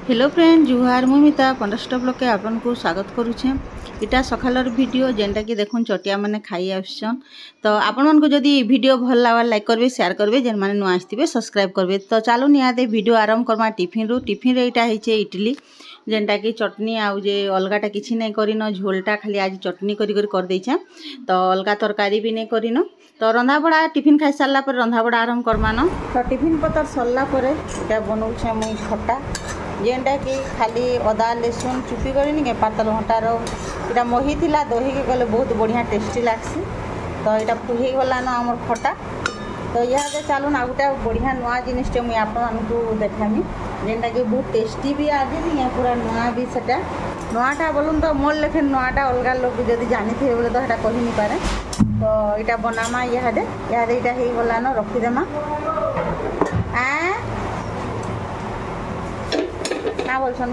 Hello friend जुहार मुमिता पंडस्टा block के आपन को स्वागत करुचे। इटा सकालर वीडियो जेनटा कि देखुन चटिया माने खाई आछन। तो आपण मन को जदी वीडियो भल लागला लाइक करबे शेयर करबे जेन माने नुआ आस्थिबे सब्सक्राइब करबे। तो चालू नियादे वीडियो आरंभ करमा टिफिन रु। टिफिन रे इटा हेचे इडली जेनटा कि चटनी आउ जे अलगाटा किछि नै करिनो झोलटा खाली आज चटनी कर देइछा। तो अलगा तरकारी भी नै करिनो। तो रंधा बड़ा टिफिन खाई सारला पर रंधा बड़ा आरंभ करमानो। तो टिफिन पतर सरला पर इटा बनौछे मुई खट्टा जेनटा कि खाली अदा लसुन चुपी करनी के पातल घंटार इटा मही थिला दही के गले बहुत बढ़िया टेस्टी लागसी। तो इटा फुही गला न हमर खट्टा। तो यहाँ चलून आ गोटे बढ़िया नुआ जिनिसटे मुई आपको देखामी जेनटा कि बहुत टेस्टी भी आज नहीं पूरा नुआ भी सेटा नुआटा बोलून तो मोर लेखे नुआटा अलग लोग जब जानी थे बोले तो यहाँ कही नहीं पारे। तो यहाँ बनामा यहाँ यहाँ हो गला न रखीदेमा ना बोलछन।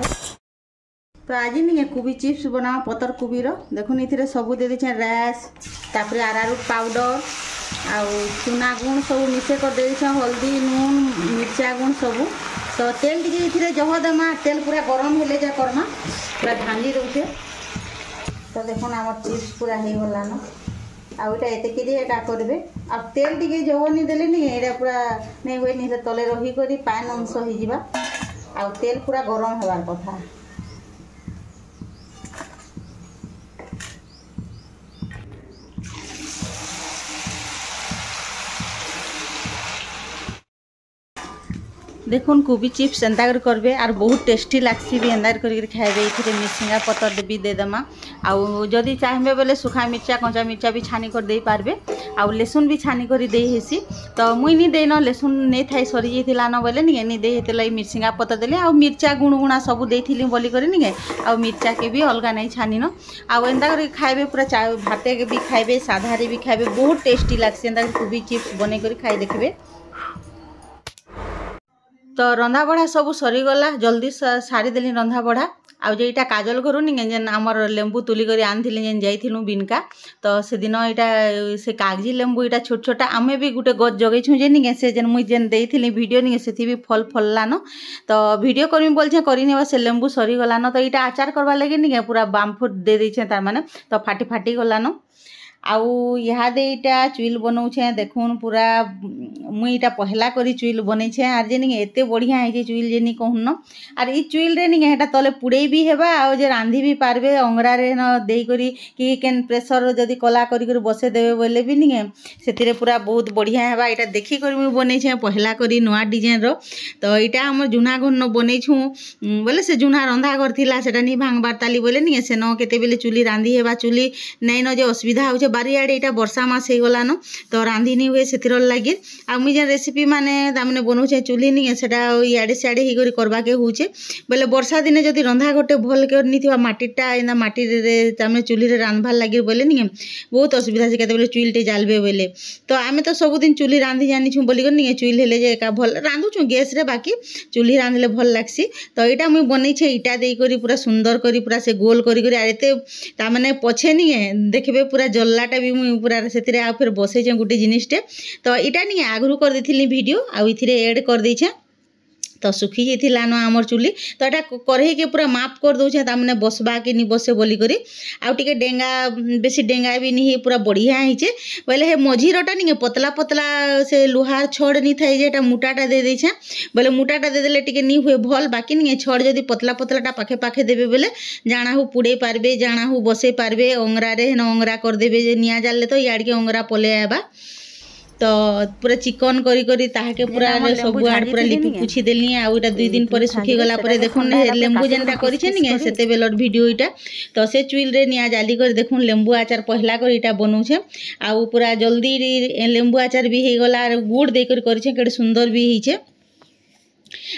तो आज नहीं कोबी चिप्स बना पतर कोबी रो देखुन इथिरे सबू दे देछे राइस तापर अरारोट पाउडर आउ चुना गुण सब मिसे कर देछे हल्दी नून मिर्चा गुण सबू। तो तेल टिके इथिरे जह देमा तेल पूरा गरम हेले जा करमा पूरा भांजी दउछे। तो देखुन हमर चिप्स पूरा हे गला न आउ एटा एते के एटा करबे आ तेल टिके जवनी देले नि एटा पूरा नै होय नि तले रही करी पान अंश हो जिबा आ तेल पूरा गरम होवार कथा। देखुन कोबी चिप्स एंता करबे और बहुत टेस्टी लागसी भी एंता कर खाइबे। इथिरे मिर्चिंगा पतर भी दे देमा आउ जदि चाहबे बोले सुखा मिर्चा कंचा मिर्चा भी छानी कर दे पारबे आउ लसुन भी छानी कर दे हेसी। तो मुई नी देन लसुन नहीं थाई सरी जाइथिला न बोले नि नी दे हेतला मिर्चिंगा पतर देले आउ मिर्चा गुणगुणा सब देथिली बोली करे नि आउ मिर्चा के भी अलगा नहीं छानिन आउ एंता कर खाइबे पूरा चाय भाते के भी खाइबे साधा रे भी खाइबे बहुत टेस्टी लागसी। एंता कोबी चिप्स बने कर खाई देखबे। तो रंधा बढ़ा सब सरीगला जल्दी सारी देली रंधा बढ़ा आउ जे इटा काजल करूनी जेन आमर लेंबू तुली करी आनथिली जेन जाइथिलु बिनका। तो से दिन इटा से कागजी लेंबू इटा छोट छोटा आमे भी गुटे गज जगैछु जे निगे से जेन मुई जेन देइथिली वीडियो निगे सेथि भी फल फलला न। तो वीडियो करमी बोलछे करिनेबा से लेंबू सरीगला न। तो इटा आचार करबा लागि निगे पूरा बामफुट दे देइछे तार माने तो फाटी फाटी गला न। आउ यहाँ दे इटा चुइल बनाऊे देखुन पूरा मुई इटा पहला करी चुइल बनईछे आर जे निगे एते बढ़िया है चुइल जे नि कहून आर ई चुइल रे निगे हेटा तले पुड़े भी हेबा आउ जे रांधी भी पारबे अंगरा रे न देई करी कि केन प्रेशर जदी कला करी करी बसे देबे बोले भी निगे सेतिरे पूरा बहुत बढ़िया हेबा। इटा देखि करी मुई बनईछे पहला करी नवा डिजाइन रो। तो इटा हमर जुना घर न बनईछु बोले से जुना रंधा घर थिला सेटा नि भांगबार ताली बोले निगे से न केते बेले चुली रांधी हेबा चुली नै न जे असुविधा होचे बारियाड़े इटा वर्षा मास हो गला न। तो रांधी नहीं हुए से लगे आ मुझे जेन रेसिपी माने तामने बनाऊे चुली नहीं सेटा इयाड़े सियाड़े ही करवा के होचे बोले वर्षा दिने जदि रंधा गोटे भल करनी माटीटा एना माटी रे तामने चुली रे रांधबार लगे बोले नहीं बहुत असुविधा से केते बेले चुलटे जालबे बोले। तो आमे तो सबुदिन चुली रांधी जानिछु बोली कर नहीं चुल हेले जे एका भल रांधुछु गैस रे बाकी चुली रांधले भल लागसी। तो इटा मुई बनईछे इटा देई करी पूरा सुंदर करी पूरा से गोल करी करी आते तामने पछे नहीं देखबे पूरा जल्लाटा भी मुई पूरा सेतिरे आ फिर बसैछे गुटे जिनिसटे। तो इटा नहीं आगरू कर देथिली वीडियो आ इथिरे ऐड कर देइछे। तो सुखी जाइथिला न आमर चुली तो एटा करही के पूरा माप कर दउछे तामने बसबा के नि बसे बोली करी आ टिके डेंगा बेसी डेंगा भी नहीं पूरा बढ़िया हिचे बोले हे मझीरटा नहीं पतला पतला से लुहार छड़ नहीं थाई जे एटा मोटाटा दे देइछे बोले मोटाटा दे देले टिके नि हुए भल बाकी नहीं छड़ जदी पतला पतलाटा पाखे पाखे देबे बोले जाना हु पुड़े पारबे जाना हु बसे पारबे अंगरा रे न अंगरा कर देबे जे निया जाले तो याड के अंगरा पले आबा। तो पूरा चिकन करी करी ताहाके पूरा सब आड़ पूरा लिपि पुछि देली आ ओटा 2 दिन पर सुखी गला पर देखुन लेंबू जेनटा करिछे नि सेते बेलर वीडियो इटा। तो से चुइल रे निया जाली कर देखुन लेंबू आचार पहला कर इटा बनौछे आ पूरा जल्दी लेंबू आचार भी हे गला गुड़ दे कर करिछे केडे सुंदर भी हिचे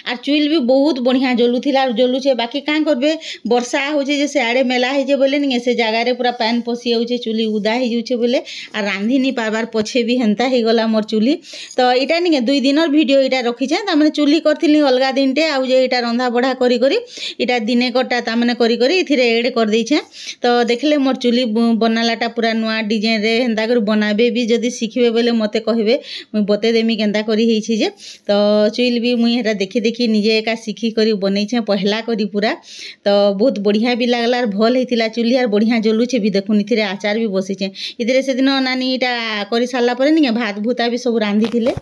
आर चुइल भी बहुत बढ़िया जलुथिला जलुचे बाकी काँ करबे वर्षा होचे जे से आड़े मेला होचे बोले नहीं से जगार पूरा पान पशि जाऊे चुली उदा हो जाऊे बोले आ रांधी नहीं पारबार पछे भी हेन्ता हो गला मोर चुली। तो इटा नहीं 2 दिनर वीडियो इटा रखीचे तामने चुली करथिली अलगा दिनटे आउ जे इटा रंधा बढ़ा करी करी इटा दिने कटा तामने करी करी इथिरे ऐड कर देइछे। तो देखले मोर चुली बनालाटा पूरा नुआ डिजाइन रे हेन्ता कर बनाबे भी जदी सिखबे बोले मते कहबे मुई बते देमी केन्ता करी हेछि जे। तो चुइल भी मुई हेटा देखी देखी निजे एका शिखी करी बनैछे पहला करी पूरा तो बहुत बढ़िया भी लागला भल होइतिला चुली आर बढ़िया जलुछे भी देखुन इथिरे आचार भी बसिछे इथिरे से दिन नानी इटा करी सारला परे नि भात भूता भी सब रांधी थिले